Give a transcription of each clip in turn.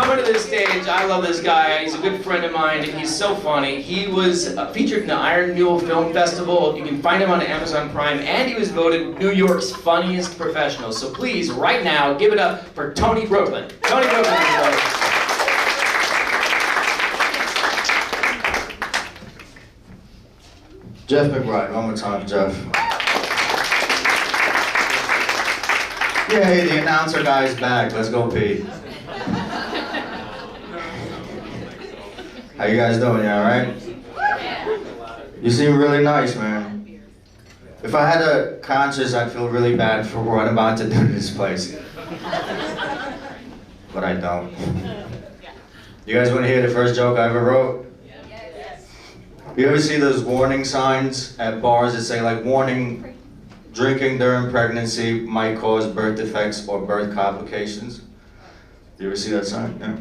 coming to this stage, I love this guy. He's a good friend of mine. He's so funny. He was featured in the Iron Mule Film Festival. You can find him on Amazon Prime, and he was voted New York's funniest professional. So please, right now, give it up for Tony Brooklyn. Tony Brooklyn, everybody. Jeff McBride, one more time, Jeff. Yeah, hey, the announcer guy's back. Let's go, Pete. How you guys doing? You all right? You seem really nice, man. If I had a conscience, I'd feel really bad for what I'm about to do to this place. But I don't. You guys want to hear the first joke I ever wrote? You ever see those warning signs at bars that say, like, warning, drinking during pregnancy might cause birth defects or birth complications? You ever see that sign? Yeah.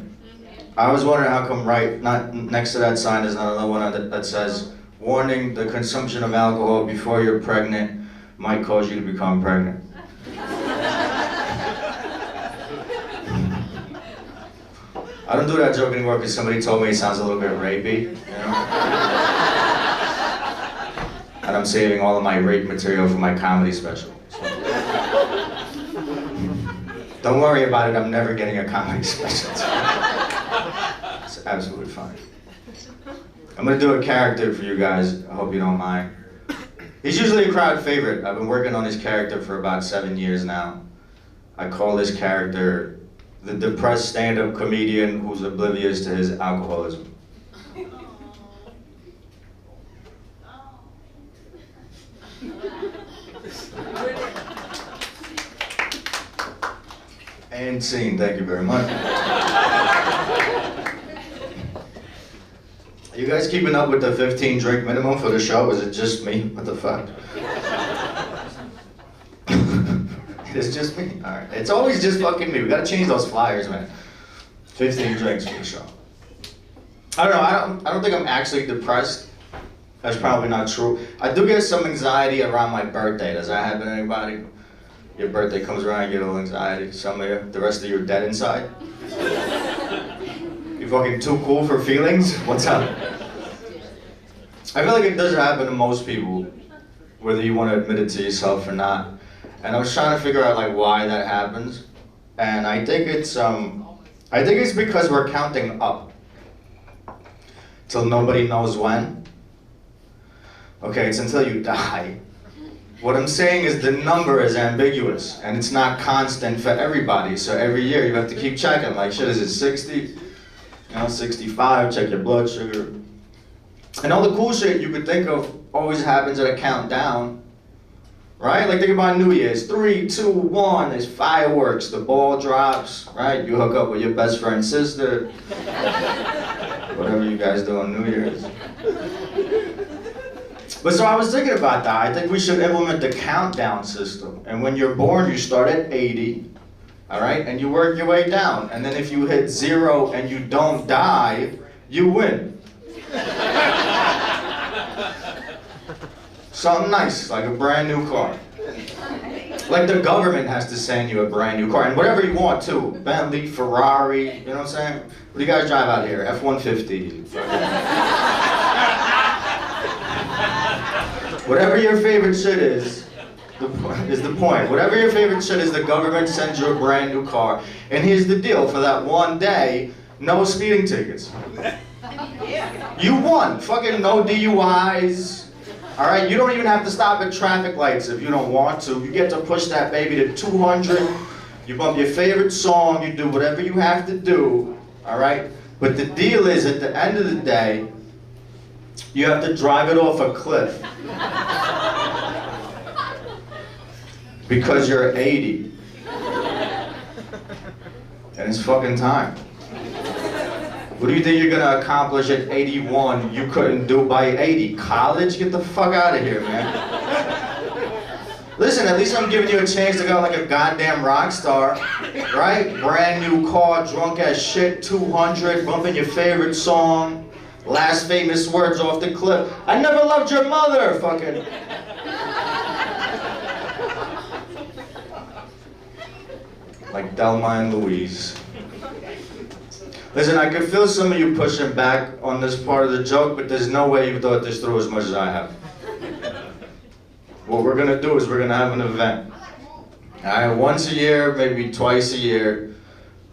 I was wondering how come not next to that sign there's not another one that says, warning, the consumption of alcohol before you're pregnant might cause you to become pregnant. I don't do that joke anymore because somebody told me it sounds a little bit rapey, you know? And I'm saving all of my rape material for my comedy special. So. Don't worry about it, I'm never getting a comedy special. It's absolutely fine. I'm gonna do a character for you guys, I hope you don't mind. He's usually a crowd favorite. I've been working on his character for about 7 years now. I call this character the depressed stand-up comedian who's oblivious to his alcoholism. And scene, thank you very much. Are you guys keeping up with the 15 drink minimum for the show? Is it just me? What the fuck? It's just me? Alright. It's always just fucking me. We gotta change those flyers, man. 15 drinks for the show. I don't know, I don't think I'm actually depressed. That's probably not true. I do get some anxiety around my birthday. Does that happen to anybody? Your birthday comes around, you get a little anxiety. Some of you, the rest of you are dead inside. You fucking too cool for feelings? What's up? I feel like it does happen to most people, whether you want to admit it to yourself or not. And I was trying to figure out like why that happens. And I think it's because we're counting up till nobody knows when. Okay, it's until you die. What I'm saying is the number is ambiguous and it's not constant for everybody. So every year you have to keep checking. Like, shit, is it 60? You know, 65, check your blood sugar. And all the cool shit you could think of always happens at a countdown. Right? Like think about New Year's. 3, 2, 1, there's fireworks, the ball drops, right? You hook up with your best friend's sister. Whatever you guys do on New Year's. But so I was thinking about that. I think we should implement the countdown system. And when you're born, you start at 80, all right? And you work your way down. And then if you hit 0 and you don't die, you win. Something nice, like a brand new car. Like the government has to send you a brand new car, and whatever you want too. Bentley, Ferrari, you know what I'm saying? What do you guys drive out here? F-150. Whatever your favorite shit is the point. Whatever your favorite shit is, the government sends you a brand new car. And here's the deal, for that one day, no speeding tickets. You won, fucking no DUIs. All right, you don't even have to stop at traffic lights if you don't want to. You get to push that baby to 200. You bump your favorite song. You do whatever you have to do. All right? But the deal is, at the end of the day, you have to drive it off a cliff. Because you're 80. And it's fucking time. What do you think you're gonna accomplish at 81 you couldn't do by 80? College? Get the fuck out of here, man. Listen, at least I'm giving you a chance to go like a goddamn rock star, right? Brand new car, drunk as shit, 200, bumping your favorite song, last famous words off the cliff. I never loved your mother, fucking. Like Thelma and Louise. Listen, I can feel some of you pushing back on this part of the joke, but there's no way you've thought this through as much as I have. What we're gonna do is we're gonna have an event. Alright, once a year, maybe twice a year,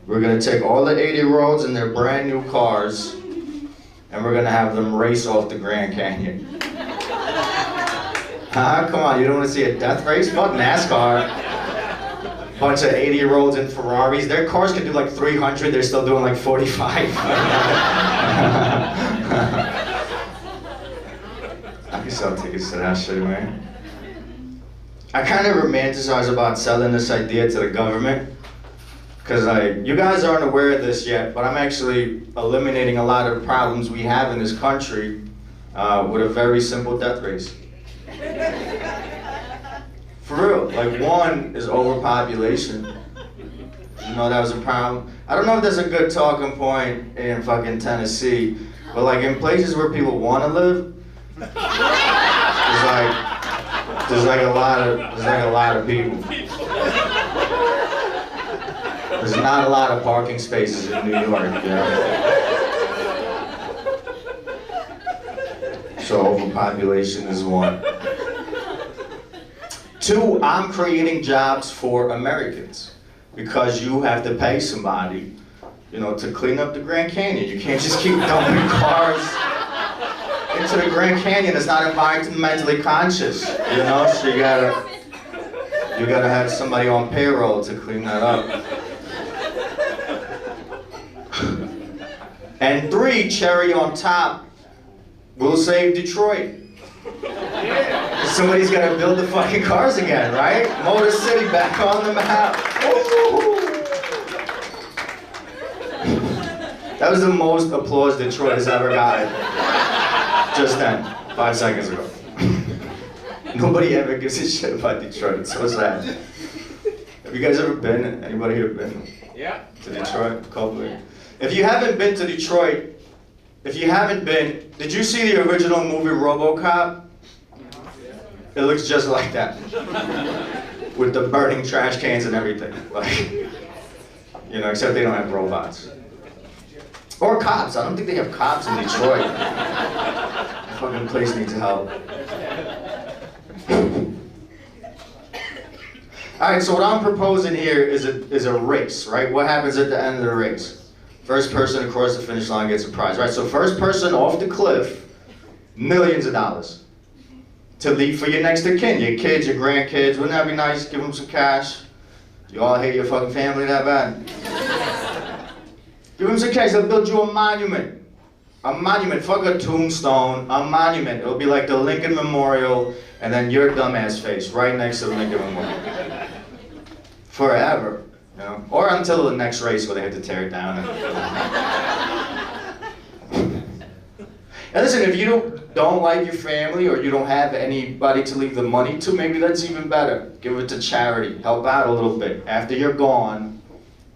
we're gonna take all the 80-year-olds in their brand new cars, and we're gonna have them race off the Grand Canyon. Come on, you don't wanna see a death race? Fuck NASCAR. Bunch of 80-year-olds in Ferraris. Their cars can do like 300, they're still doing like 45. I can sell tickets to that shit, man. I kind of romanticize about selling this idea to the government. Because you guys aren't aware of this yet, but I'm actually eliminating a lot of the problems we have in this country with a very simple death race. For real, like one is overpopulation. You know that was a problem. I don't know if there's a good talking point in fucking Tennessee, but like in places where people want to live, there's like a lot of people. There's not a lot of parking spaces in New York, you know? So overpopulation is one. Two, I'm creating jobs for Americans because you have to pay somebody, you know, to clean up the Grand Canyon. You can't just keep dumping cars into the Grand Canyon. It's not environmentally conscious, you know? So you gotta have somebody on payroll to clean that up. And three, cherry on top, we'll save Detroit. Somebody's gotta build the fucking cars again, right? Motor City back on the map. Woo! That was the most applause Detroit has ever gotten. Just then, 5 seconds ago. Nobody ever gives a shit about Detroit, it's so sad. Have you guys ever been? Anybody here been? Yeah. To Detroit? Coldly. If you haven't been to Detroit, did you see the original movie RoboCop? It looks just like that. With the burning trash cans and everything. Like, you know, except they don't have robots. Or cops. I don't think they have cops in Detroit. The fucking place needs help. Alright, so what I'm proposing here is a race, right? What happens at the end of the race? First person across the finish line gets a prize, right? So first person off the cliff, millions of dollars. To leave for your next of kin, your kids, your grandkids. Wouldn't that be nice? Give them some cash. You all hate your fucking family that bad? Give them some cash, they'll build you a monument. A monument, fuck a tombstone, a monument. It'll be like the Lincoln Memorial, and then your dumbass face right next to the Lincoln Memorial. Forever, you know? Or until the next race where they have to tear it down. And listen, if you don't like your family or you don't have anybody to leave the money to, maybe that's even better. Give it to charity, help out a little bit. After you're gone,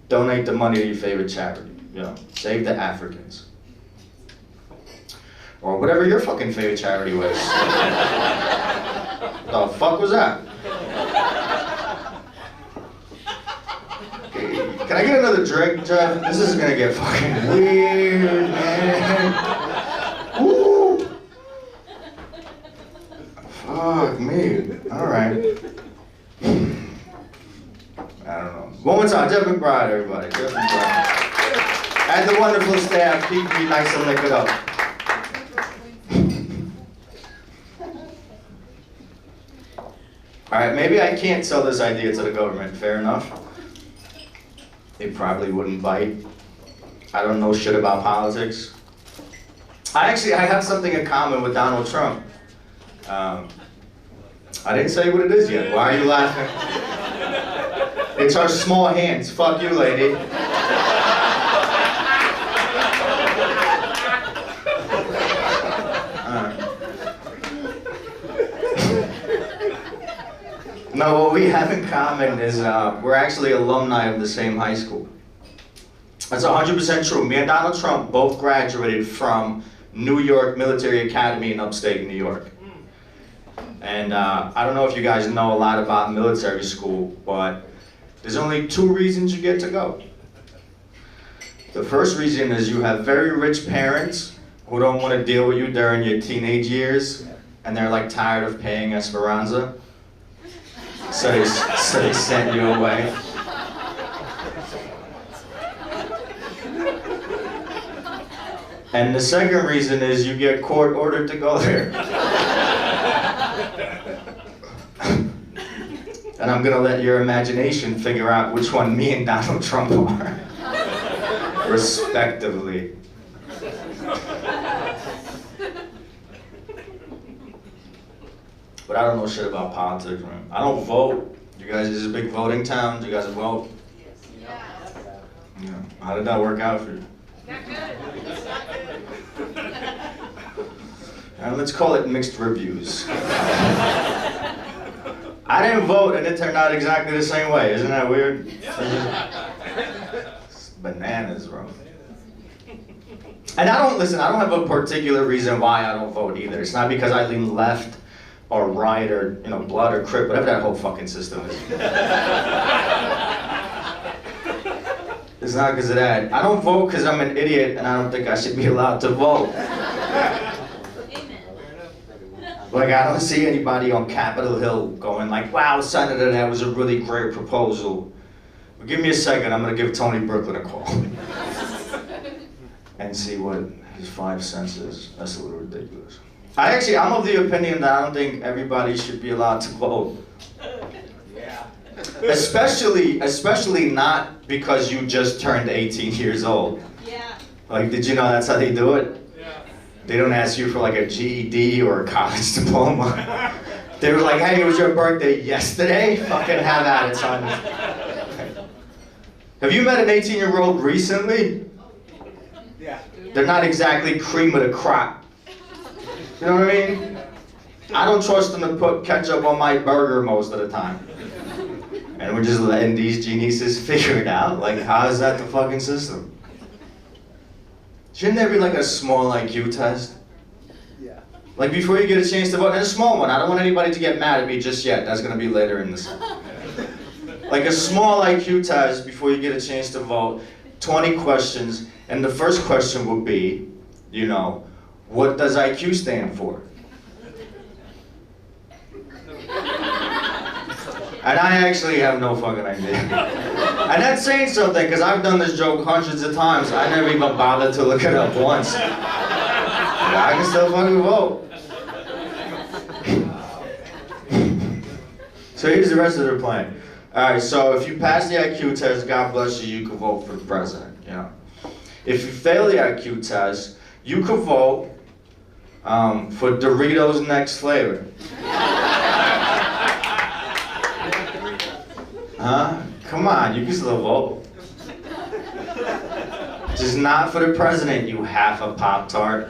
donate the money to your favorite charity, you know? Save the Africans. Or whatever your fucking favorite charity was. The fuck was that? Okay, can I get another drink, Jeff? This is gonna get fucking weird, man. Woo! Fuck me. Alright. I don't know. One more time, Jeff McBride, everybody. Jeff McBride. And the wonderful staff, keep me nice and lick it up. Alright, maybe I can't sell this idea to the government, fair enough. They probably wouldn't bite. I don't know shit about politics. I have something in common with Donald Trump. I didn't say what it is yet. Why are you laughing? It's our small hands. Fuck you, lady. No, what we have in common is we're actually alumni of the same high school. That's 100% true. Me and Donald Trump both graduated from New York Military Academy in upstate New York. And I don't know if you guys know a lot about military school, but there's only 2 reasons you get to go. The first reason is you have very rich parents who don't want to deal with you during your teenage years, and they're like tired of paying Esperanza, so they send you away. And the second reason is you get court ordered to go there. And I'm gonna let your imagination figure out which one me and Donald Trump are, respectively. But I don't know shit about politics, man. I don't vote. You guys, this is a big voting town. Do you guys vote? Yeah. Yeah. How did that work out for you? Not good. Let's call it mixed reviews. I didn't vote and it turned out exactly the same way. Isn't that weird? It's bananas, bro. And I don't have a particular reason why I don't vote either. It's not because I lean left or right or, blood or crip, whatever that whole fucking system is. It's not because of that. I don't vote because I'm an idiot and I don't think I should be allowed to vote. Like, I don't see anybody on Capitol Hill going like, wow, Senator, that was a really great proposal. But give me a second, I'm gonna give Tony Brooklyn a call. And see what his 5 cents is. That's a little ridiculous. I'm of the opinion that I don't think everybody should be allowed to vote. Yeah. Especially not because you just turned 18 years old. Yeah. Like, did you know that's how they do it? They don't ask you for like a GED or a college diploma. They were like, hey, it was your birthday yesterday? Fucking have at it, son. Have you met an 18-year-old recently? Yeah. They're not exactly cream of the crop. You know what I mean? I don't trust them to put ketchup on my burger most of the time. And we're just letting these geniuses figure it out? Like, how is that the fucking system? Shouldn't there be like a small IQ test? Yeah. Like before you get a chance to vote, and a small one. I don't want anybody to get mad at me just yet. That's gonna be later in this. Like a small IQ test before you get a chance to vote. 20 questions, and the first question would be, what does IQ stand for? And I actually have no fucking idea. And that's saying something, because I've done this joke hundreds of times. I never even bothered to look it up once. But I can still fucking vote. So here's the rest of their plan. Alright, so if you pass the IQ test, God bless you, you can vote for the president. If you fail the IQ test, you can vote for Doritos Next Flavor. Huh? Come on, you can still vote. Just not for the president, you half a Pop-Tart.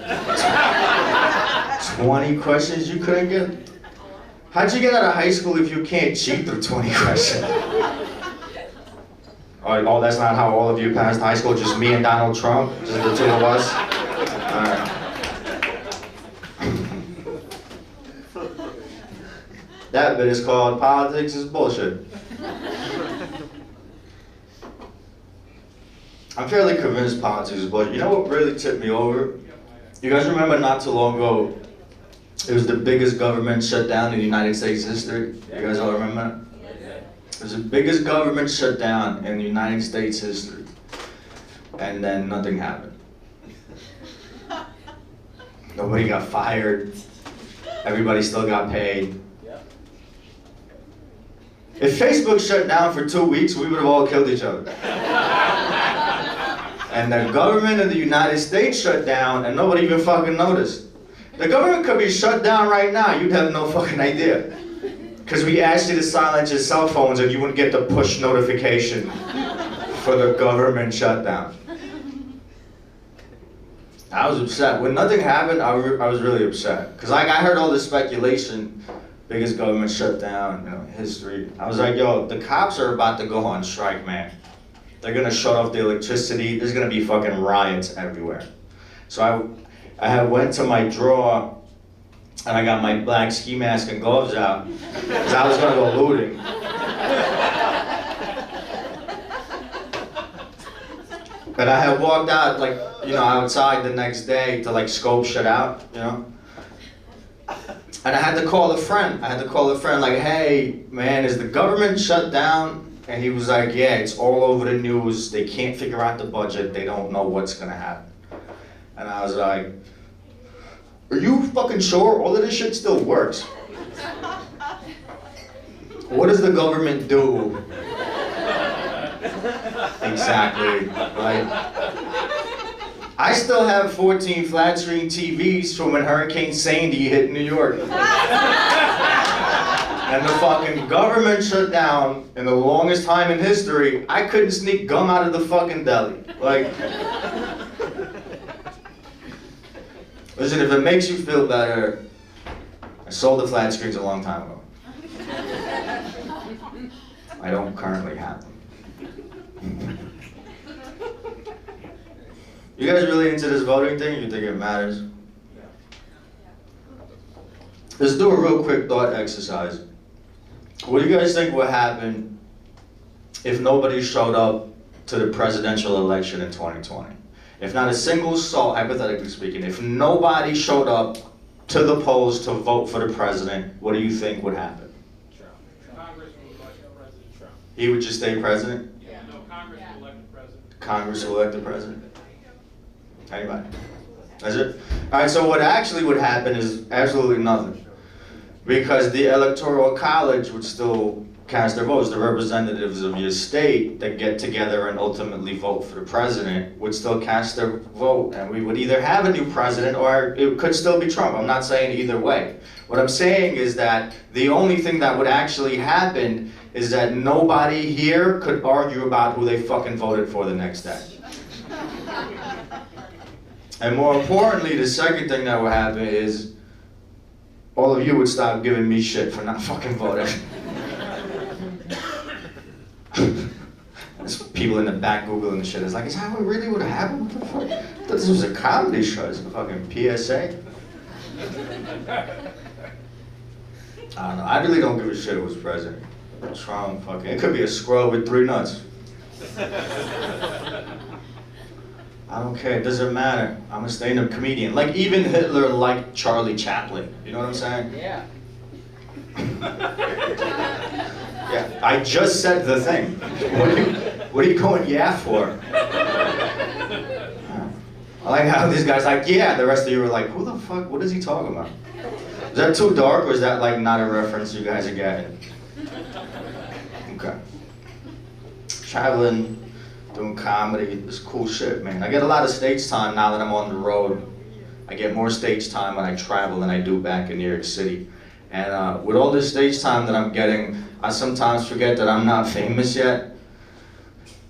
20 questions you couldn't get? How'd you get out of high school if you can't cheat through 20 questions? Oh, that's not how all of you passed high school, just me and Donald Trump? Just the two of us? Alright. That bit is called Politics is Bullshit. I'm fairly convinced politics is bullshit. You know what really tipped me over? You guys remember not too long ago, it was the biggest government shutdown in United States history? You guys all remember that? It was the biggest government shutdown in United States history. And then nothing happened. Nobody got fired. Everybody still got paid. If Facebook shut down for 2 weeks, we would have all killed each other. And the government of the United States shut down and nobody even fucking noticed. The government could be shut down right now, you'd have no fucking idea. Because we asked you to silence your cell phones and you wouldn't get the push notification for the government shutdown. I was upset. When nothing happened, I was really upset. Because I heard all this speculation, biggest government shutdown, history. I was like, yo, the cops are about to go on strike, man. They're gonna shut off the electricity. There's gonna be fucking riots everywhere. So I went to my drawer and I got my black ski mask and gloves out because I was gonna go looting. And I had walked out, like, you know, outside the next day to, like, scope shit out, you know? And I had to call a friend. Like, hey, man, is the government shut down? And he was like, yeah, it's all over the news. They can't figure out the budget. They don't know what's gonna happen. And I was like, are you fucking sure all of this shit still works? What does the government do? Exactly, right? I still have 14 flat screen TVs from when Hurricane Sandy hit New York. And the fucking government shut down in the longest time in history. I couldn't sneak gum out of the fucking deli. Like, listen, if it makes you feel better, I sold the flat screens a long time ago. I don't currently have them. You guys really into this voting thing? You think it matters? Let's do a real quick thought exercise. What do you guys think would happen if nobody showed up to the presidential election in 2020? If not a single soul, hypothetically speaking, if nobody showed up to the polls to vote for the president, what do you think would happen? Trump. Congress will elect President Trump. He would just stay president? Yeah. No, Congress will elect the president. Congress will elect the president? Anybody? That's it? Alright, so what actually would happen is absolutely nothing. Because the Electoral College would still cast their votes. The representatives of your state that get together and ultimately vote for the president would still cast their vote. And we would either have a new president or it could still be Trump. I'm not saying either way. What I'm saying is that the only thing that would actually happen is that nobody here could argue about who they fucking voted for the next day. And more importantly, the second thing that would happen is all of you would stop giving me shit for not fucking voting. There's people in the back Googling shit. It's like, is that what really would happen? What the fuck? I thought this was a comedy show. It's a fucking PSA. I don't know. I really don't give a shit who was president. Trump, fucking. It could be a squirrel with 3 nuts. I don't care, it doesn't matter. I'm a stand-up comedian. Like, even Hitler liked Charlie Chaplin. You know what I'm saying? Yeah. Yeah, I just said the thing. What are you going yeah for? I like how this guy's like, yeah, the rest of you were like, who the fuck, what is he talking about? Is that too dark, or is that like not a reference you guys are getting? Okay. Traveling, doing comedy, this cool shit, man. I get a lot of stage time now that I'm on the road. I get more stage time when I travel than I do back in New York City. And with all this stage time that I'm getting, I sometimes forget that I'm not famous yet.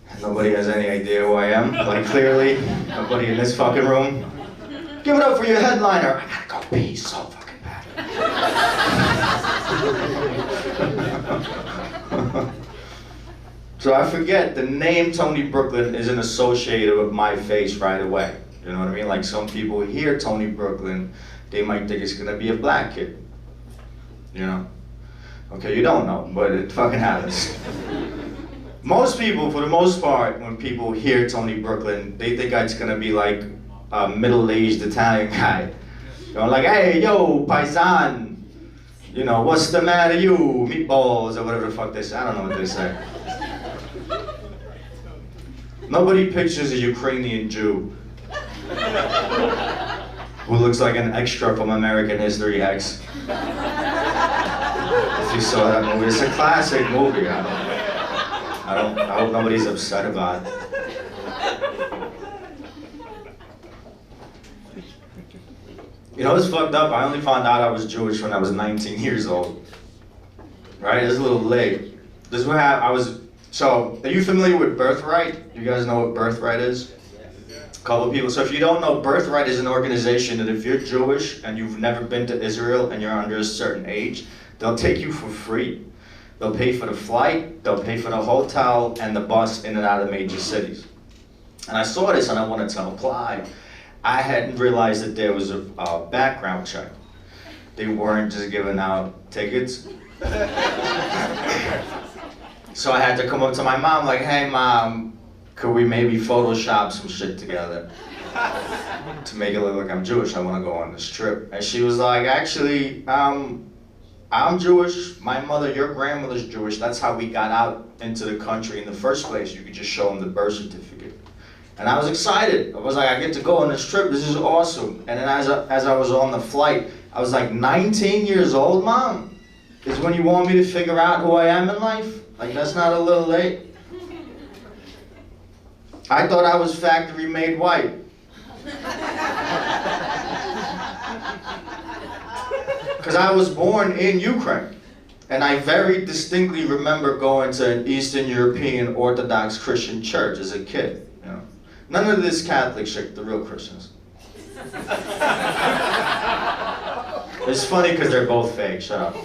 And nobody has any idea who I am. Like, clearly, nobody in this fucking room. Give it up for your headliner. I gotta go pee so fucking bad. So I forget the name Tony Brooklyn isn't associated with my face right away. You know what I mean? Like, some people hear Tony Brooklyn, they might think it's gonna be a black kid. You know? Okay, you don't know, but it fucking happens. Most people, for the most part, when people hear Tony Brooklyn, they think it's gonna be like a middle-aged Italian guy. Going like, hey, yo, paisan, you know, what's the matter, you, meatballs, or whatever the fuck they say. I don't know what they say. Nobody pictures a Ukrainian Jew who looks like an extra from American History X. If you saw that movie, it's a classic movie. I hope nobody's upset about it. You know, it's fucked up. I only found out I was Jewish when I was 19 years old. Right? It's a little late. This is what happened. So, are you familiar with Birthright? You guys know what Birthright is? A couple of people. So if you don't know, Birthright is an organization that if you're Jewish and you've never been to Israel and you're under a certain age, they'll take you for free. They'll pay for the flight, they'll pay for the hotel, and the bus in and out of major cities. And I saw this and I wanted to apply. I hadn't realized that there was a background check. They weren't just giving out tickets. So I had to come up to my mom like, hey mom, could we maybe Photoshop some shit together to make it look like I'm Jewish? I want to go on this trip. And she was like, actually, I'm Jewish. My mother, your grandmother's Jewish. That's how we got out into the country in the first place. You could just show them the birth certificate. And I was excited. I was like, I get to go on this trip. This is awesome. And then as I was on the flight, I was like, 19 years old, Mom? Is when you want me to figure out who I am in life? Like, that's not a little late? I thought I was factory made white. Because I was born in Ukraine. And I very distinctly remember going to an Eastern European Orthodox Christian church as a kid. You know? None of this Catholic shit, the real Christians. It's funny because they're both fake, shut up.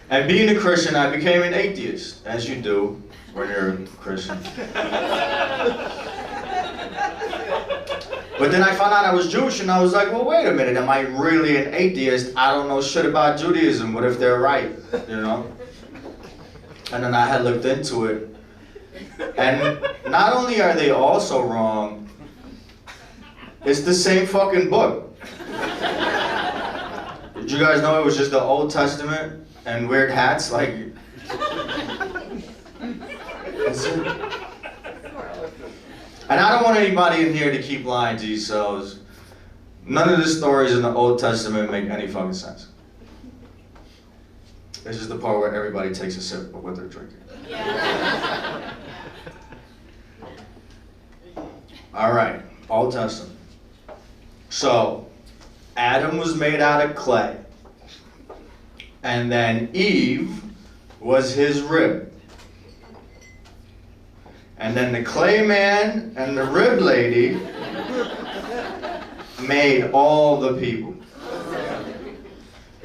And being a Christian, I became an atheist, as you do when you're a Christian. But then I found out I was Jewish, and I was like, well, wait a minute, am I really an atheist? I don't know shit about Judaism. What if they're right, you know? And then I had looked into it. And not only are they also wrong, it's the same fucking book. Did you guys know it was just the Old Testament and weird hats? Like, that's it. And I don't want anybody in here to keep lying to yourselves. None of the stories in the Old Testament make any fucking sense. This is the part where everybody takes a sip of what they're drinking. Yeah. All right, Old Testament. So, Adam was made out of clay. And then Eve was his rib. And then the clay man and the rib lady made all the people.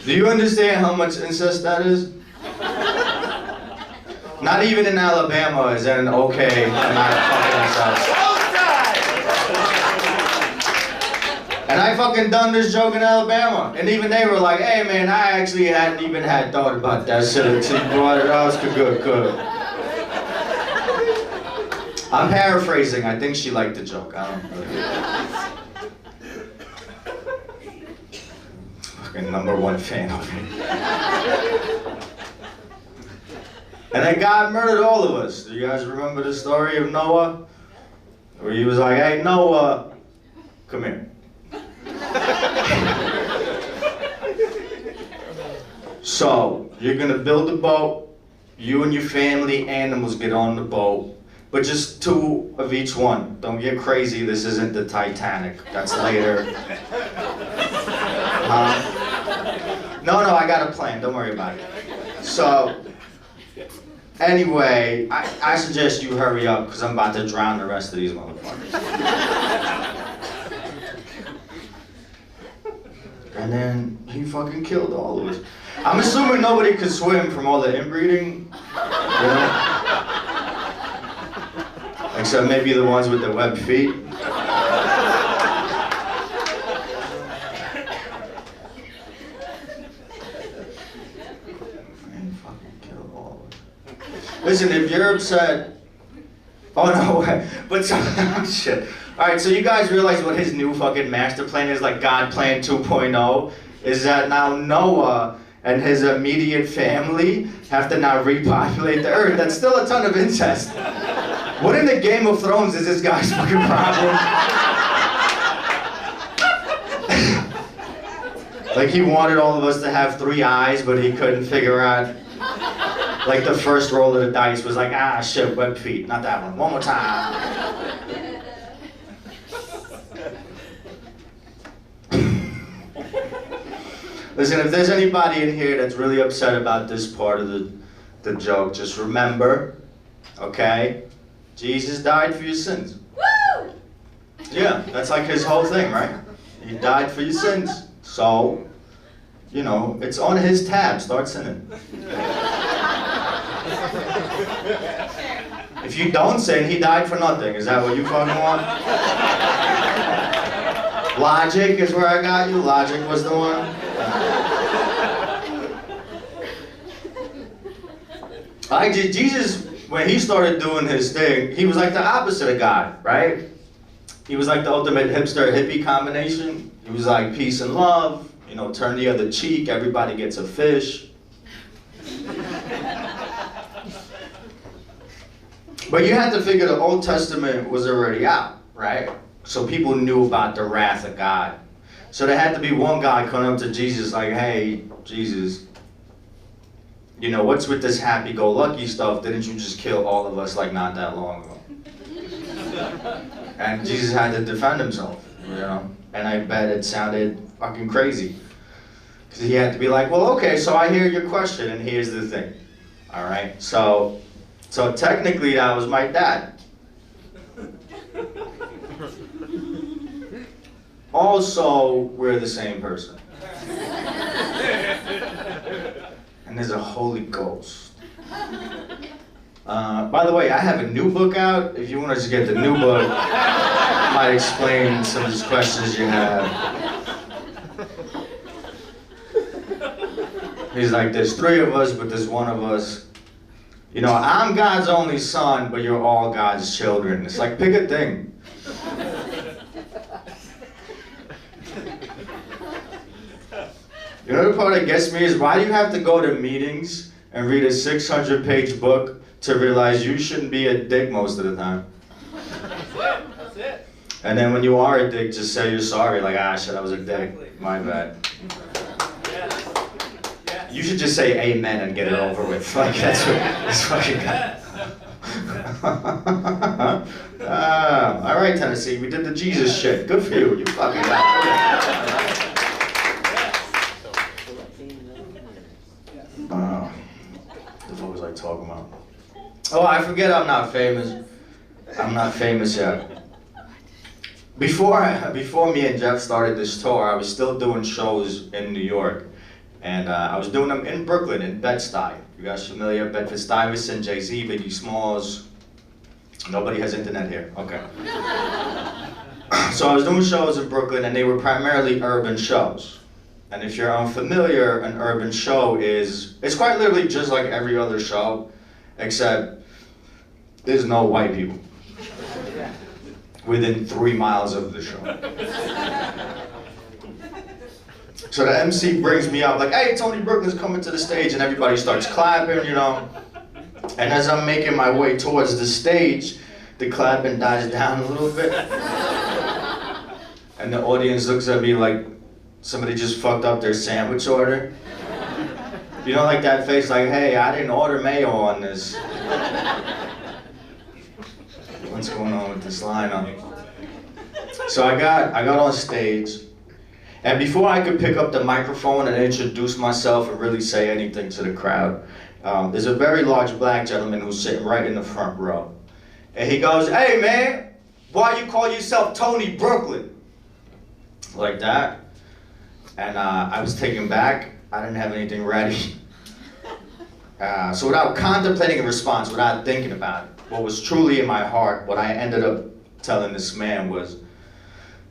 Do you understand how much incest that is? Not even in Alabama is that an okay amount of fucking incest. And I fucking done this joke in Alabama. And even they were like, hey man, I actually hadn't even had thought about that shit until you brought it out. Good. I'm paraphrasing. I think she liked the joke. I don't know. Fucking #1 fan of me. And then God murdered all of us. Do you guys remember the story of Noah? Where he was like, hey Noah, come here. So, you're gonna build a boat, you and your family, animals get on the boat, but just 2 of each one. Don't get crazy, this isn't the Titanic, that's later. No, I got a plan, don't worry about it. So, anyway, I suggest you hurry up, because I'm about to drown the rest of these motherfuckers. And then he fucking killed all of us. I'm assuming nobody could swim from all the inbreeding, you know? Except maybe the ones with the webbed feet. Man, fucking killed all of us. Listen, if you're upset, oh no, but so, shit. All right, so you guys realize what his new fucking master plan is, like God Plan 2.0? Is that now Noah and his immediate family have to now repopulate the earth. That's still a ton of incest. What in the Game of Thrones is this guy's fucking problem? Like he wanted all of us to have 3 eyes, but he couldn't figure out. Like the first roll of the dice was like, ah shit, web feet, not that one. One more time. Listen, if there's anybody in here that's really upset about this part of the joke, just remember, okay, Jesus died for your sins. Woo! Yeah, that's like his whole thing, right? He died for your sins. So, you know, it's on his tab. Start sinning. If you don't sin, he died for nothing. Is that what you fucking want? Logic is where I got you. Logic was the one. Jesus when he started doing his thing, he was like the opposite of God, right? He was like the ultimate hipster hippie combination. He was like peace and love, you know, turn the other cheek, everybody gets a fish. But you had to figure the Old Testament was already out, right? So people knew about the wrath of God. So there had to be one guy coming up to Jesus like, hey, Jesus, you know, what's with this happy-go-lucky stuff? Didn't you just kill all of us like not that long ago? And Jesus had to defend himself, you know? And I bet it sounded fucking crazy. Because he had to be like, well, okay, so I hear your question, and here's the thing. All right? So technically, that was my dad. Also, we're the same person. And there's a Holy Ghost. By the way, I have a new book out. If you want to just get the new book, I might explain some of these questions you have. He's like, there's three of us, but there's one of us. You know, I'm God's only son, but you're all God's children. It's like, pick a thing. You know the part that gets me is, why do you have to go to meetings and read a 600-page book to realize you shouldn't be a dick most of the time? That's it. And then when you are a dick, just say you're sorry, like, ah, shit, I was a dick. My bad. You should just say amen and get it over with. Like, that's fucking God. All right, Tennessee, we did the Jesus shit. Good for you. You fucking got it. What was I talking about? Oh, I forget I'm not famous. I'm not famous yet. Before me and Jeff started this tour, I was still doing shows in New York. And I was doing them in Brooklyn, in Bed-Stuy. You guys familiar? Bedford-Stuyvesant, Jay-Z, Biggie Smalls. Nobody has internet here. Okay. So I was doing shows in Brooklyn, and they were primarily urban shows. And if you're unfamiliar, an urban show it's quite literally just like every other show, except there's no white people within 3 miles of the show. So the MC brings me up like, hey, Tony Brooklyn's coming to the stage, and everybody starts clapping, you know. And as I'm making my way towards the stage, the clapping dies down a little bit. And the audience looks at me like somebody just fucked up their sandwich order. You know, like that face like, hey, I didn't order mayo on this. What's going on with this lineup? So I got on stage. And before I could pick up the microphone and introduce myself and really say anything to the crowd, there's a very large black gentleman who's sitting right in the front row. And he goes, hey man, why you call yourself Tony Brooklyn? Like that. And I was taken back. I didn't have anything ready. So without contemplating a response, without thinking about it, what was truly in my heart, what I ended up telling this man was,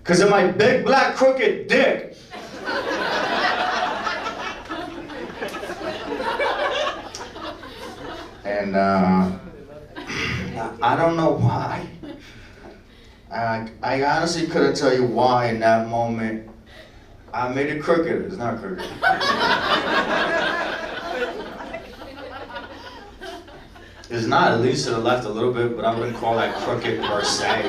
"'Cause of my big black crooked dick." And I don't know why. I honestly couldn't tell you why in that moment I made it crooked. It's not crooked. It's not, at least to the left a little bit, but I wouldn't call that crooked per se.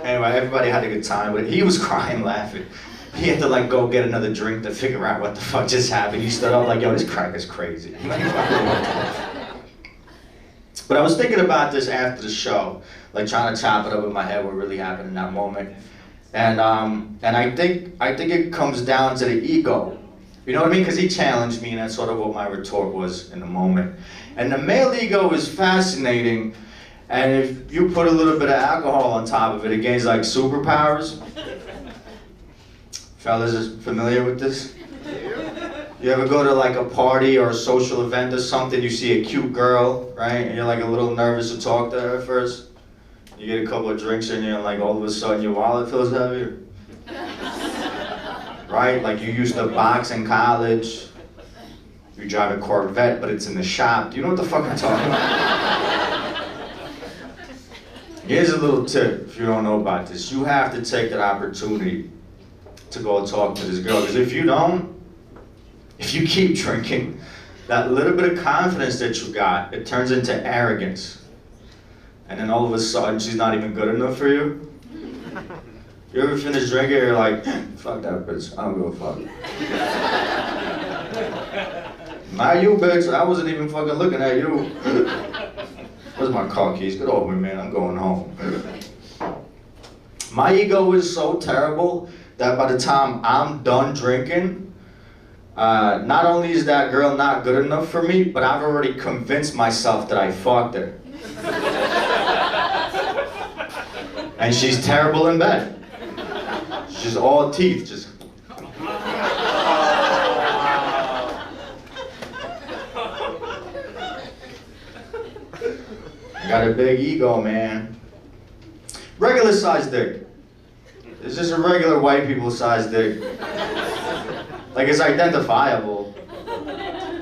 Anyway, everybody had a good time, but he was crying, laughing. He had to like go get another drink to figure out what the fuck just happened. He stood up like, yo, this crack is crazy. But I was thinking about this after the show, like trying to chop it up in my head what really happened in that moment. And I think it comes down to the ego. You know what I mean? Because he challenged me, and that's sort of what my retort was in the moment. And the male ego is fascinating, and if you put a little bit of alcohol on top of it, it gains like superpowers. Fellas are familiar with this? You ever go to like a party or a social event or something, you see a cute girl, right? And you're like a little nervous to talk to her at first. You get a couple of drinks in you and like all of a sudden your wallet feels heavier. Right? Like you used to box in college. You drive a Corvette, but it's in the shop. Do you know what the fuck I'm talking about? Here's a little tip if you don't know about this. You have to take that opportunity to go talk to this girl. Because if you don't, if you keep drinking, that little bit of confidence that you got, it turns into arrogance. And then all of a sudden, she's not even good enough for you. You ever finish drinking, you're like, fuck that bitch, I don't give a fuck. Not you, bitch, I wasn't even fucking looking at you. Where's my car keys? Get over me, man, I'm going home. My ego is so terrible that by the time I'm done drinking, not only is that girl not good enough for me, but I've already convinced myself that I fucked her. And she's terrible in bed. She's all teeth, just. I got a big ego, man. Regular size dick. It's just a regular white people size dick. Like, it's identifiable.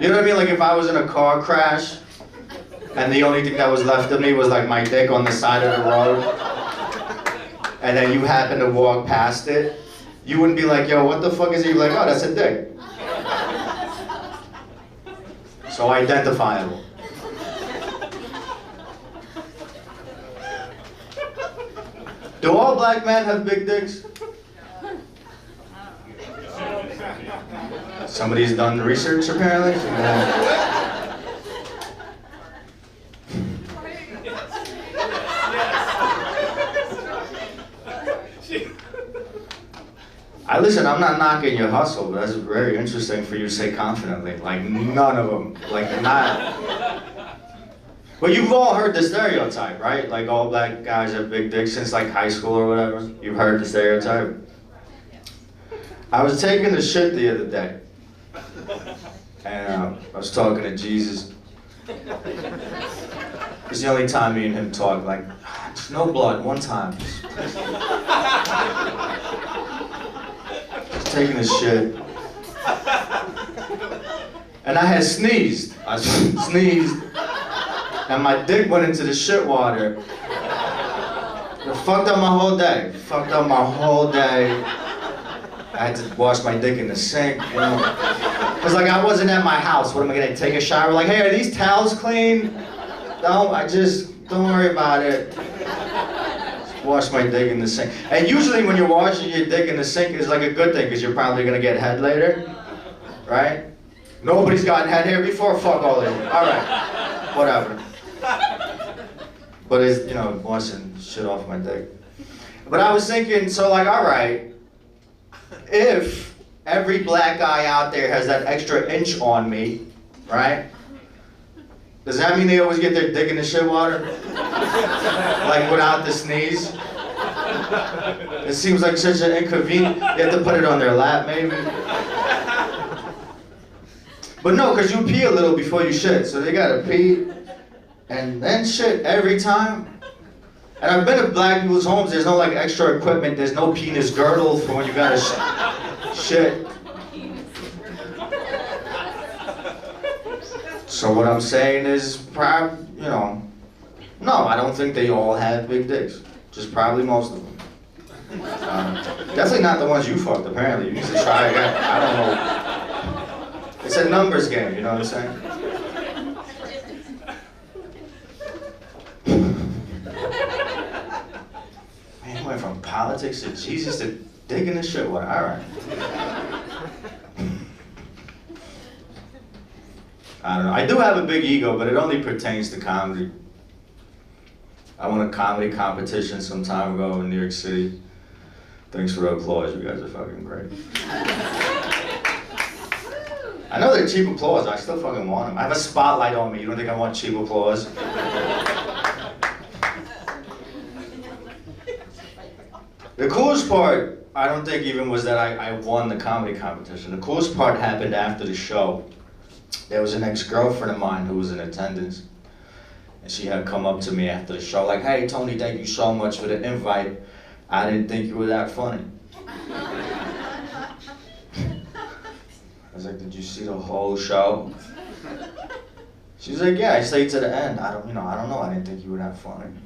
You know what I mean? Like, if I was in a car crash and the only thing that was left of me was like my dick on the side of the road, and then you happen to walk past it, you wouldn't be like, yo, what the fuck is he? You'd be like, oh, that's a dick. So identifiable. Do all black men have big dicks? Somebody's done the research, apparently. Listen, I'm not knocking your hustle, but that's very interesting for you to say confidently. Like, none of them. Like, not. But you've all heard the stereotype, right? Like, all black guys have big dicks since, like, high school or whatever. You've heard the stereotype? I was taking a shit the other day. And I was talking to Jesus. It's the only time me and him talk. Like, just no blood, one time. Just taking a shit. And I had sneezed. I sneezed. And my dick went into the shit water. It fucked up my whole day. Fucked up my whole day. I had to wash my dick in the sink, you know. Cause like I wasn't at my house. What am I gonna take a shower? Like, hey, are these towels clean? No, don't worry about it. Just wash my dick in the sink. And usually when you're washing your dick in the sink, it's like a good thing, cause you're probably gonna get head later, right? Nobody's gotten head here before. Fuck all of you. All right, whatever. But it's, you know, washing shit off my dick. But I was thinking, so like, all right, if every black guy out there has that extra inch on me, right? Does that mean they always get their dick in the shit water? Like without the sneeze? It seems like such an inconvenience. You have to put it on their lap, maybe. But no, because you pee a little before you shit, so they gotta pee and then shit every time. And I've been to black people's homes, there's no like extra equipment, there's no penis girdle for when you gotta shit. So what I'm saying is, you know, no, I don't think they all have big dicks. Just probably most of them. Definitely not the ones you fucked, apparently. You need to try again. I don't know. It's a numbers game, you know what I'm saying? Man, you went from politics to Jesus to digging the shit water. All right. I don't know. I do have a big ego, but it only pertains to comedy. I won a comedy competition some time ago in New York City. Thanks for the applause. You guys are fucking great. I know they're cheap applause. I still fucking want them. I have a spotlight on me. You don't think I want cheap applause? The coolest part, I don't think even was that I won the comedy competition. The coolest part happened after the show. There was an ex-girlfriend of mine who was in attendance. And she had come up to me after the show like, hey, Tony, thank you so much for the invite. I didn't think you were that funny. I was like, did you see the whole show? She was like, yeah, I stayed to the end. I don't know, I didn't think you would have fun.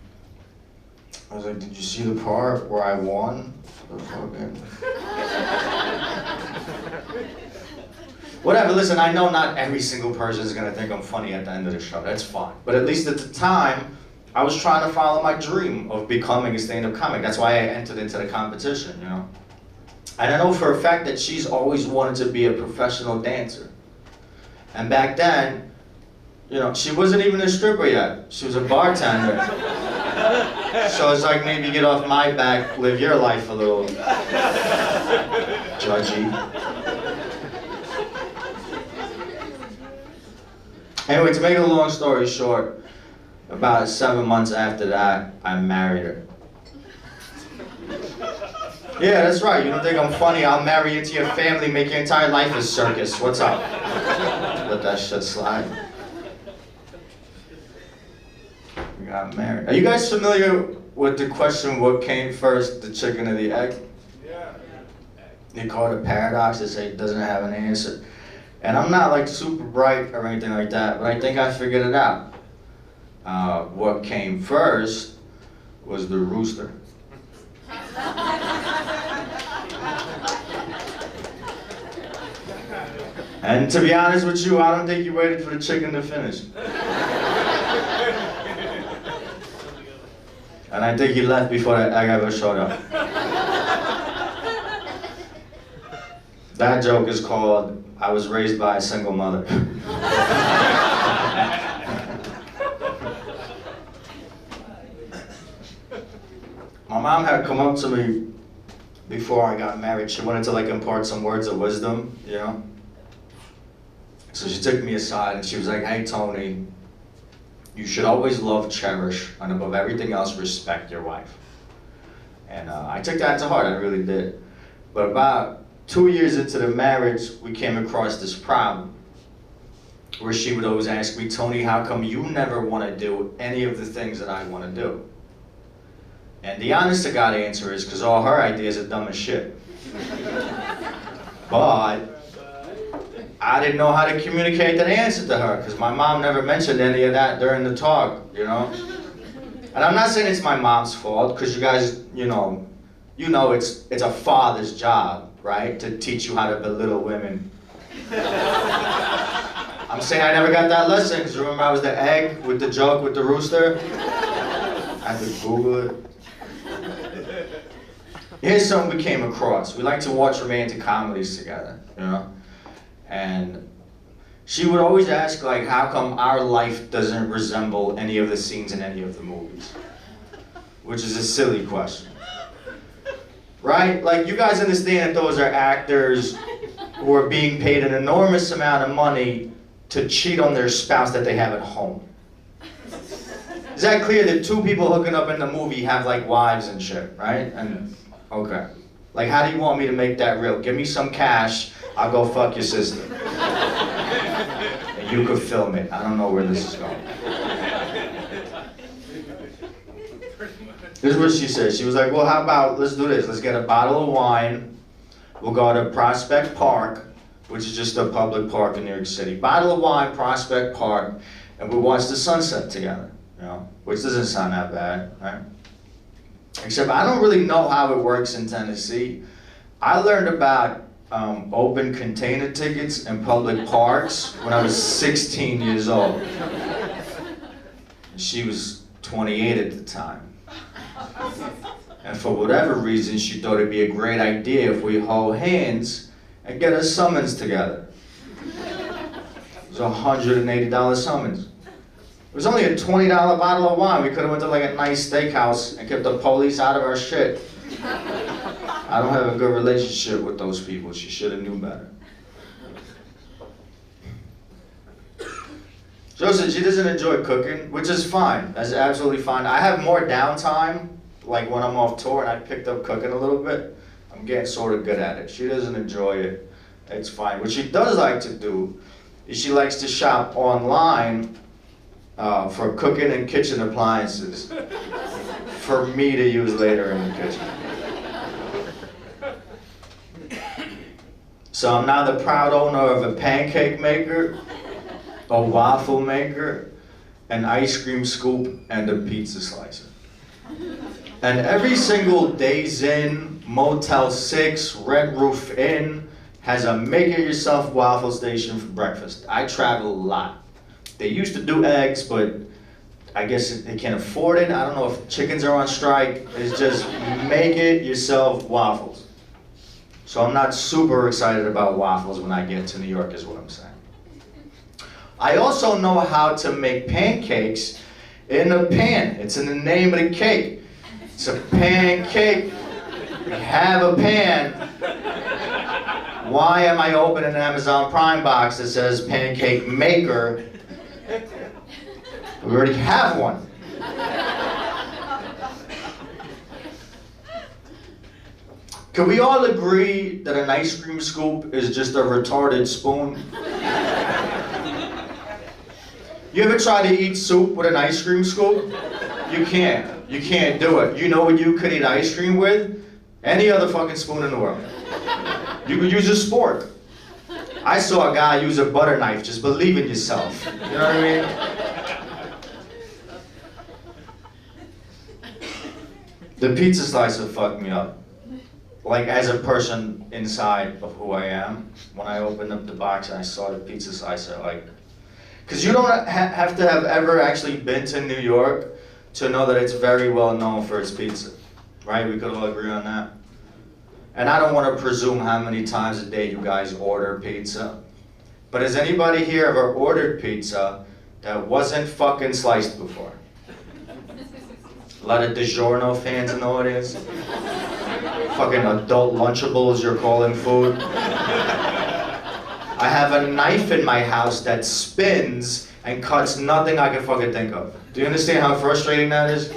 I was like, did you see the part where I won? The fucking... Whatever, listen, I know not every single person is gonna think I'm funny at the end of the show, that's fine. But at least at the time, I was trying to follow my dream of becoming a stand-up comic. That's why I entered into the competition, you know? And I know for a fact that she's always wanted to be a professional dancer. And back then, you know, she wasn't even a stripper yet. She was a bartender. So it's like, maybe get off my back, live your life a little judgy. Anyway, to make a long story short, about 7 months after that, I married her. Yeah, that's right. You don't think I'm funny? I'll marry into your family, make your entire life a circus. What's up? Let that shit slide. We got married. Are you guys familiar with the question, what came first, the chicken or the egg? Yeah. They call it a paradox. They say it doesn't have an answer. And I'm not like super bright or anything like that, but I think I figured it out. What came first was the rooster. And to be honest with you, I don't think you waited for the chicken to finish. And I think he left before the egg ever showed up. That joke is called, I was raised by a single mother. My mom had come up to me before I got married. She wanted to like impart some words of wisdom, you know? So she took me aside and she was like, hey Tony, you should always love, cherish, and above everything else, respect your wife. And I took that to heart, I really did. But about 2 years into the marriage, we came across this problem where she would always ask me, Tony, how come you never want to do any of the things that I want to do? And the honest to God answer is because all her ideas are dumb as shit. But I didn't know how to communicate that answer to her because my mom never mentioned any of that during the talk, you know? And I'm not saying it's my mom's fault because you guys, you know it's a father's job, right? To teach you how to belittle women. I'm saying I never got that lesson because remember I was the egg with the joke with the rooster? I had to Google it. Here's something we came across. We like to watch romantic comedies together, you know? And she would always ask, like, how come our life doesn't resemble any of the scenes in any of the movies? Which is a silly question. Right? Like, you guys understand that those are actors who are being paid an enormous amount of money to cheat on their spouse that they have at home. Is that clear that two people hooking up in the movie have, like, wives and shit, right? And okay. Like, how do you want me to make that real? Give me some cash, I'll go fuck your sister. And you could film it. I don't know where this is going. This is what she said. She was like, well, how about, let's do this. Let's get a bottle of wine. We'll go to Prospect Park, which is just a public park in New York City. Bottle of wine, Prospect Park, and we'll watch the sunset together, you know, which doesn't sound that bad, right? Except I don't really know how it works in Tennessee. I learned about open container tickets in public parks when I was 16 years old. She was 28 at the time. And for whatever reason, she thought it'd be a great idea if we hold hands and get a summons together. It was a $180 summons. It was only a $20 bottle of wine. We could have went to like a nice steakhouse and kept the police out of our shit. I don't have a good relationship with those people. She should have knew better. Joseph, she doesn't enjoy cooking, which is fine. That's absolutely fine. I have more downtime, like when I'm off tour and I picked up cooking a little bit. I'm getting sort of good at it. She doesn't enjoy it. It's fine. What she does like to do is she likes to shop online for cooking and kitchen appliances for me to use later in the kitchen. So I'm now the proud owner of a pancake maker, a waffle maker, an ice cream scoop, and a pizza slicer. And every single Days Inn, Motel 6, Red Roof Inn has a make-it-yourself waffle station for breakfast. I travel a lot. They used to do eggs, but I guess they can't afford it. I don't know if chickens are on strike. It's just make-it-yourself waffles. So I'm not super excited about waffles when I get to New York, is what I'm saying. I also know how to make pancakes in a pan. It's in the name of the cake. It's a pancake. We have a pan. Why am I opening an Amazon Prime box that says pancake maker? We already have one. Can we all agree that an ice cream scoop is just a retarded spoon? You ever try to eat soup with an ice cream scoop? You can't. You can't do it. You know what you could eat ice cream with? Any other fucking spoon in the world. You could use a spork. I saw a guy use a butter knife. Just believe in yourself. You know what I mean? The pizza slicer fucked me up. Like, as a person inside of who I am, when I opened up the box and I saw the pizza slicer, like, because you don't have to have ever actually been to New York to know that it's very well known for its pizza, right? We could all agree on that. And I don't want to presume how many times a day you guys order pizza, but has anybody here ever ordered pizza that wasn't fucking sliced before? A lot of DiGiorno fans in the audience. Fucking adult Lunchables you're calling food. I have a knife in my house that spins and cuts nothing I can fucking think of. Do you understand how frustrating that is?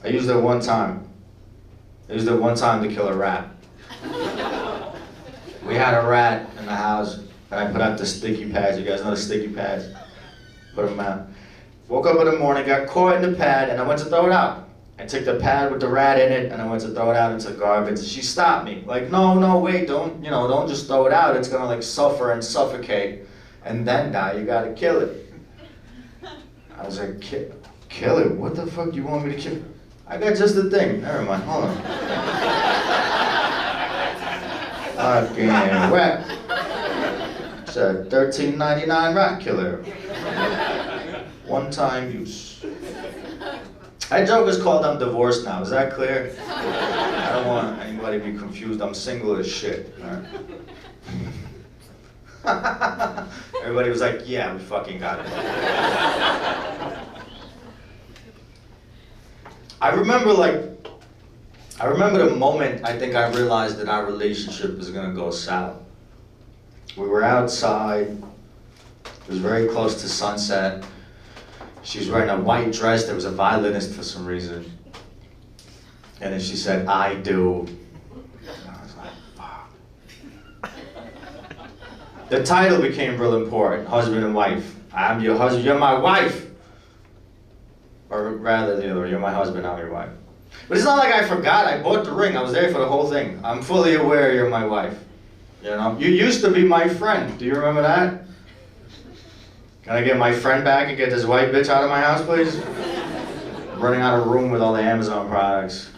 I used it one time. I used it one time to kill a rat. We had a rat in the house, and I put out the sticky pads. You guys know the sticky pads? Put them out. Woke up in the morning, got caught in the pad, and I went to throw it out. I took the pad with the rat in it, and I went to throw it out into garbage. She stopped me, like, no, wait, don't just throw it out. It's gonna like suffer and suffocate, and then die. You gotta kill it. I was like, kill it? What the fuck do you want me to kill? I got just the thing. Never mind. Hold on. Fucking rat. It's a $13.99 rat killer. One-time use. That joke is called I'm divorced now. Is that clear? I don't want anybody to be confused. I'm single as shit. Right? Everybody was like, yeah, we fucking got it. I remember the moment I think I realized that our relationship was gonna go south. We were outside. It was very close to sunset. She was wearing a white dress. There was a violinist for some reason. And then she said, I do. And I was like, fuck. The title became real important, husband and wife. I'm your husband, you're my wife. Or rather, the other, you're my husband, I'm your wife. But it's not like I forgot, I bought the ring, I was there for the whole thing. I'm fully aware you're my wife. You know, you used to be my friend, do you remember that? Can I get my friend back and get this white bitch out of my house, please? I'm running out of room with all the Amazon products.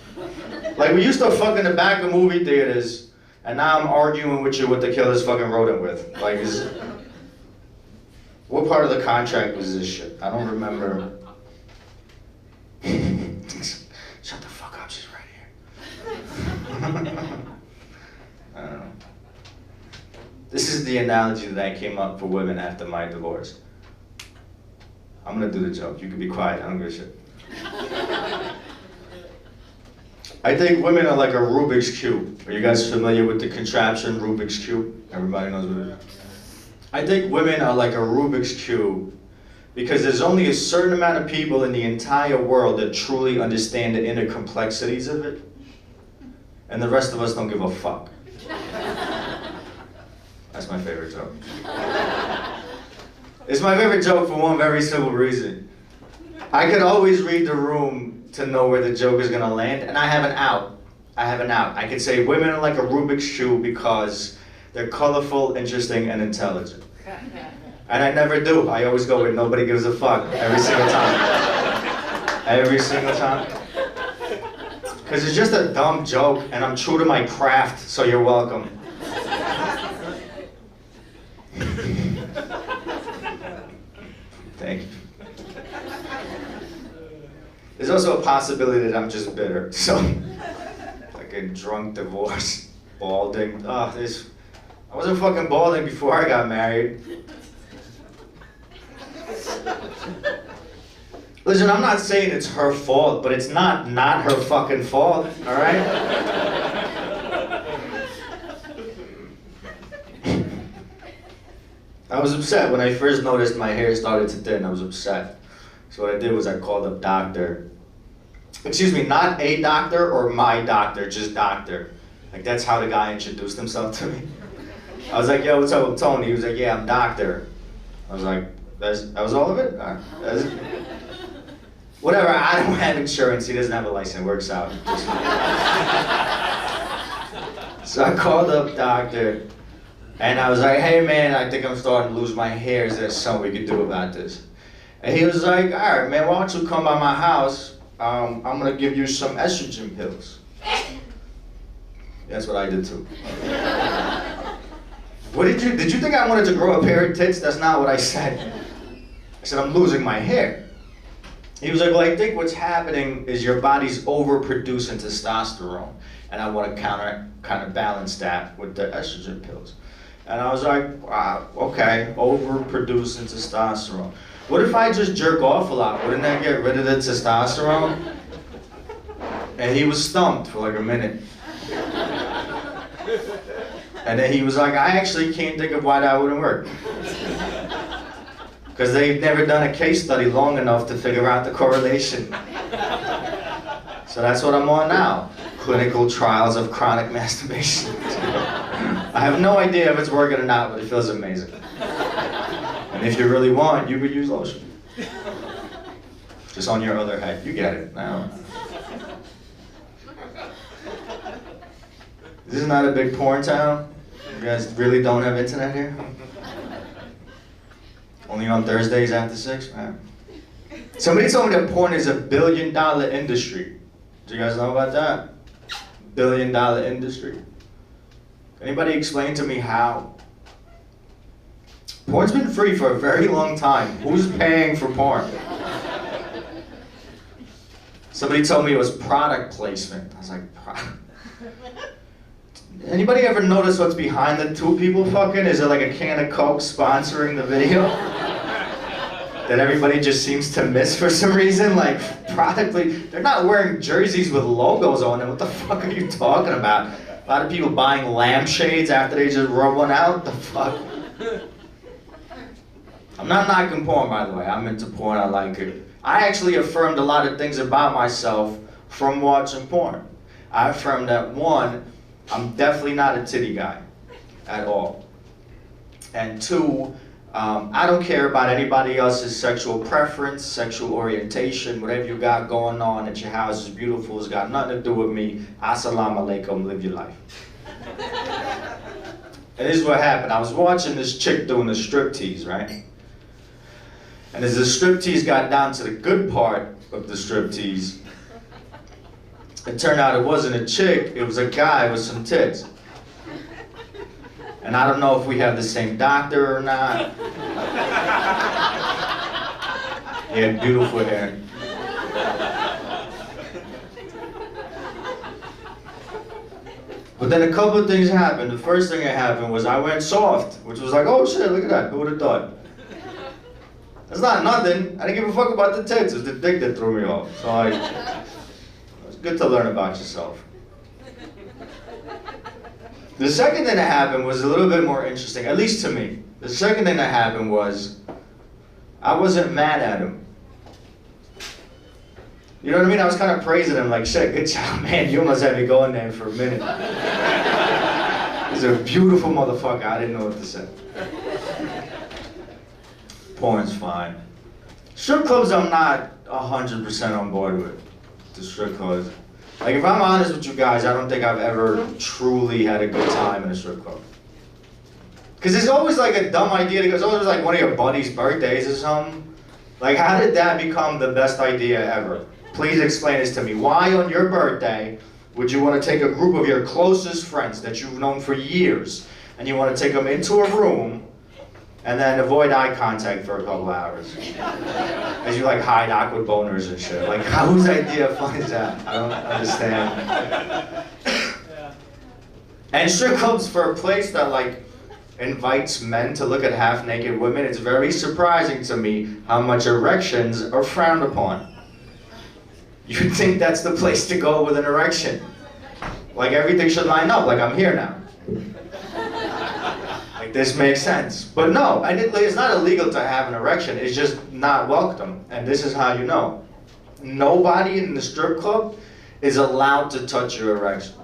Like, we used to fuck in the back of movie theaters, and now I'm arguing with you what the killer's fucking rodent with. Like, what part of the contract was this shit? I don't remember. Shut the fuck up, she's right here. I don't know. This is the analogy that I came up for women after my divorce. I'm gonna do the joke. You can be quiet. I don't give a shit. I think women are like a Rubik's Cube. Are you guys familiar with the contraption Rubik's Cube? Everybody knows what it is. I think women are like a Rubik's Cube because there's only a certain amount of people in the entire world that truly understand the inner complexities of it. And the rest of us don't give a fuck. That's my favorite joke. It's my favorite joke for one very simple reason. I could always read the room to know where the joke is gonna land, and I have an out. I have an out. I could say women are like a Rubik's Cube because they're colorful, interesting, and intelligent. And I never do. I always go with nobody gives a fuck every single time. Every single time. Because it's just a dumb joke, and I'm true to my craft, so you're welcome. Thank you. There's also a possibility that I'm just bitter, so like a drunk divorce, balding. I wasn't fucking balding before I got married. Listen, I'm not saying it's her fault, but it's not her fucking fault, all right? I was upset when I first noticed my hair started to thin. I was upset. So what I did was I called up doctor. Excuse me, not a doctor or my doctor, just doctor. Like that's how the guy introduced himself to me. I was like, yo, what's up with Tony? He was like, yeah, I'm doctor. I was like, that was all of it? All right. Whatever, I don't have insurance. He doesn't have a license, it works out. So I called up doctor. And I was like, hey man, I think I'm starting to lose my hair. Is there something we could do about this? And he was like, all right man, why don't you come by my house? I'm gonna give you some estrogen pills. That's what I did too. What did you think I wanted to grow a pair of tits? That's not what I said. I said, I'm losing my hair. He was like, well, I think what's happening is your body's overproducing testosterone. And I want to counterbalance that with the estrogen pills. And I was like, wow, okay, overproducing testosterone. What if I just jerk off a lot? Wouldn't that get rid of the testosterone? And he was stumped for like a minute. And then he was like, I actually can't think of why that wouldn't work. Because they've never done a case study long enough to figure out the correlation. So that's what I'm on now. Clinical trials of chronic masturbation. I have no idea if it's working or not, but it feels amazing. And if you really want, you could use lotion. Just on your other head. You get it now. This is not a big porn town. You guys really don't have internet here? Only on Thursdays after 6? Man. Somebody told me that porn is $1 billion industry. Do you guys know about that? $1 billion industry. Anybody explain to me how? Porn's been free for a very long time. Who's paying for porn? Somebody told me it was product placement. I was like, anybody ever notice what's behind the two people fucking? Is it like a can of Coke sponsoring the video? That everybody just seems to miss for some reason? Like, they're not wearing jerseys with logos on them. What the fuck are you talking about? A lot of people buying lampshades after they just rub one out? The fuck? I'm not knocking porn, by the way. I'm into porn, I like it. I actually affirmed a lot of things about myself from watching porn. I affirmed that, one, I'm definitely not a titty guy at all. And two, I don't care about anybody else's sexual preference, sexual orientation, whatever you got going on at your house is beautiful, it's got nothing to do with me. Assalamu alaikum, live your life. And this is what happened. I was watching this chick doing the striptease, right? And as the striptease got down to the good part of the striptease, it turned out it wasn't a chick, it was a guy with some tits. And I don't know if we have the same doctor or not. He had beautiful hair. But then a couple of things happened. The first thing that happened was I went soft, which was like, oh shit, look at that, who would have thought? That's not nothing. I didn't give a fuck about the tits, it was the dick that threw me off. So it's good to learn about yourself. The second thing that happened was a little bit more interesting, at least to me. The second thing that happened was, I wasn't mad at him. You know what I mean? I was kind of praising him, like, shit, good job, man. You almost had me going there for a minute. He's a beautiful motherfucker. I didn't know what to say. Porn's fine. Strip clubs I'm not 100% on board with. The strip clubs. Like, if I'm honest with you guys, I don't think I've ever truly had a good time in a strip club. Because it's always like a dumb idea, because it's always like one of your buddies' birthdays or something. Like, how did that become the best idea ever? Please explain this to me. Why on your birthday would you want to take a group of your closest friends that you've known for years, and you want to take them into a room and then avoid eye contact for a couple hours? As you like hide awkward boners and shit. Like, whose idea fun is that? I don't understand. And strip clubs for a place that like invites men to look at half-naked women, it's very surprising to me how much erections are frowned upon. You'd think that's the place to go with an erection. Like, everything should line up, like I'm here now. Like, this makes sense. But no, it's not illegal to have an erection, it's just not welcome. And this is how you know. Nobody in the strip club is allowed to touch your erection.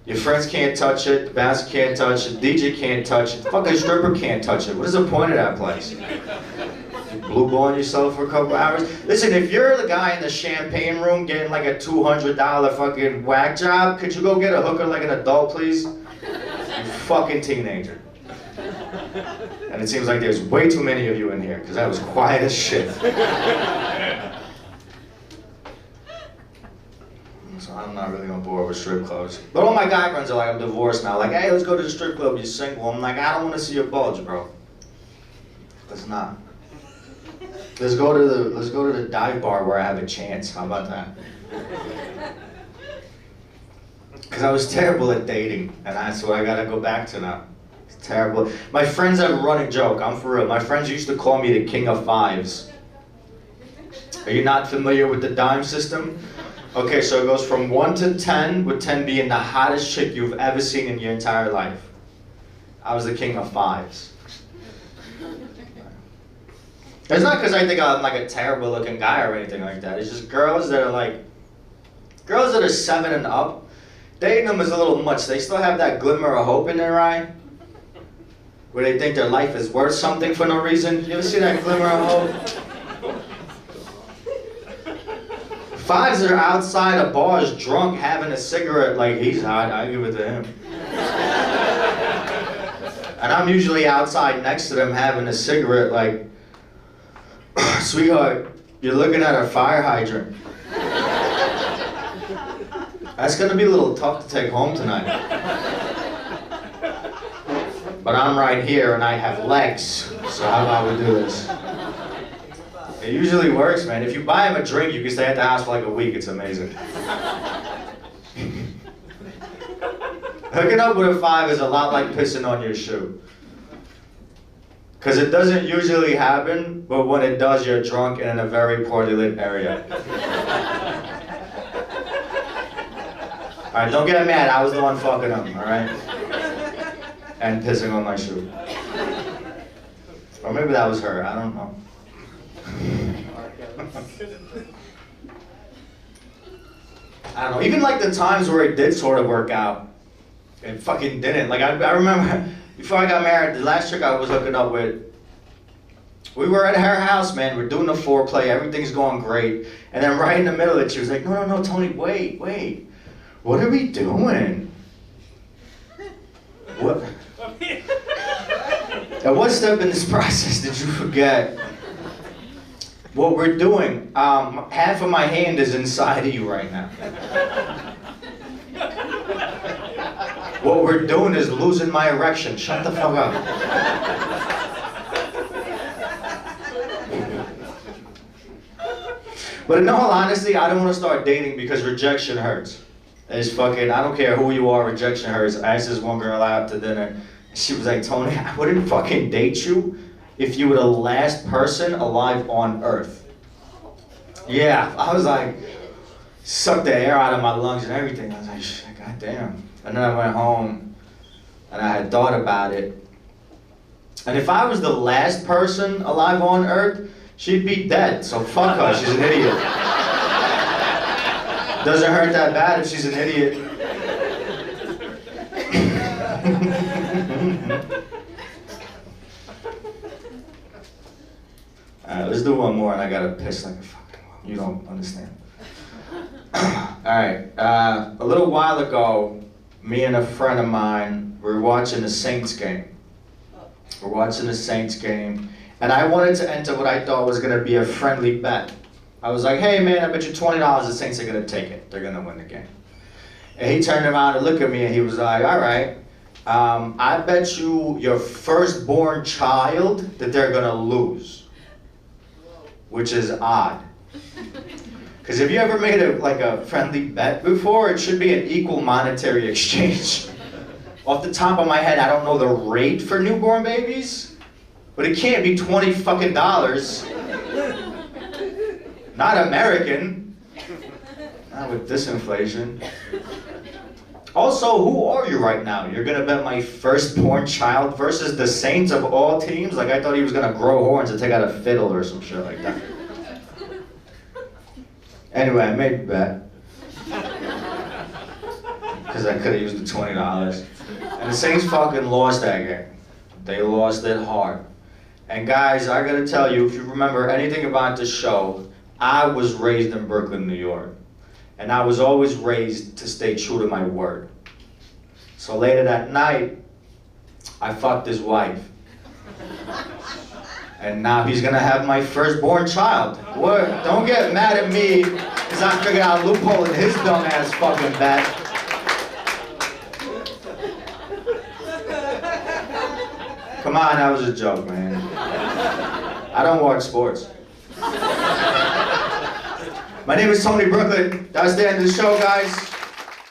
Your friends can't touch it, the bouncer can't touch it, the DJ can't touch it, the fucking stripper can't touch it. What is the point of that place? Blue balling yourself for a couple hours? Listen, if you're the guy in the champagne room getting like a $200 fucking whack job, could you go get a hooker like an adult, please? You fucking teenager. And it seems like there's way too many of you in here, because that was quiet as shit. So I'm not really on board with strip clubs. But all my guy friends are like, I'm divorced now. Like, hey, let's go to the strip club, you're single. I'm like, I don't want to see your bulge, bro. Let's not. Let's go to the dive bar where I have a chance. How about that? Because I was terrible at dating, and that's what I gotta go back to now. It's terrible. My friends have a running joke, I'm for real. My friends used to call me the king of fives. Are you not familiar with the dime system? Okay, so it goes from 1 to 10, with 10 being the hottest chick you've ever seen in your entire life. I was the king of fives. It's not because I think I'm like a terrible looking guy or anything like that. It's just girls that are 7 and up, dating them is a little much. They still have that glimmer of hope in their eye, where they think their life is worth something for no reason. You ever see that glimmer of hope? Fives that are outside of bars drunk having a cigarette like he's hot, I give it to him. And I'm usually outside next to them having a cigarette like, sweetheart, you're looking at a fire hydrant. That's gonna be a little tough to take home tonight. But I'm right here and I have legs, so how about we do this? It usually works, man. If you buy him a drink, you can stay at the house for like a week. It's amazing. Hooking up with a five is a lot like pissing on your shoe. Because it doesn't usually happen, but when it does, you're drunk and in a very poorly lit area. Alright, don't get mad. I was the one fucking up, alright? And pissing on my shoe. Or maybe that was her. I don't know. I don't know, even like the times where it did sort of work out, it fucking didn't. Like, I remember, before I got married, the last chick I was hooking up with, we were at her house, man, we're doing the foreplay, everything's going great, and then right in the middle of it, she was like, no, Tony, wait, what are we doing? What? At what step in this process did you forget what we're doing? Half of my hand is inside of you right now. What we're doing is losing my erection. Shut the fuck up. But in all honesty, I don't want to start dating because rejection hurts. It's fucking, I don't care who you are, rejection hurts. I asked this one girl out to dinner. She was like, Tony, I wouldn't fucking date you if you were the last person alive on earth. Yeah, I was like, sucked the air out of my lungs and everything. I was like, shit, goddamn. And then I went home and I had thought about it. And if I was the last person alive on earth, she'd be dead. So fuck her, she's an idiot. Doesn't hurt that bad if she's an idiot. Alright, let's do one more and I gotta piss like a fucking one. You don't understand. Alright, a little while ago, me and a friend of mine were watching the Saints game. We're watching the Saints game, and I wanted to enter what I thought was going to be a friendly bet. I was like, hey man, I bet you $20 the Saints are going to take it. They're going to win the game. And he turned around and looked at me and he was like, alright, I bet you your firstborn child that they're going to lose. Which is odd. Because have you ever made a friendly bet before? It should be an equal monetary exchange. Off the top of my head, I don't know the rate for newborn babies, but it can't be $20 fucking. Not American. Not with this inflation. Also, who are you right now? You're gonna bet my firstborn child versus the Saints of all teams? Like I thought he was gonna grow horns and take out a fiddle or some shit like that. Anyway, I made a bet. Because I could have used the $20. And the Saints fucking lost that game. They lost it hard. And guys, I gotta tell you, if you remember anything about this show, I was raised in Brooklyn, New York. And I was always raised to stay true to my word. So later that night, I fucked his wife. And now he's gonna have my firstborn child. What? Don't get mad at me, because I figured out a loophole in his dumb ass fucking bet. Come on, that was a joke, man. I don't watch sports. My name is Tony Brooklyn. That's the end of the show, guys.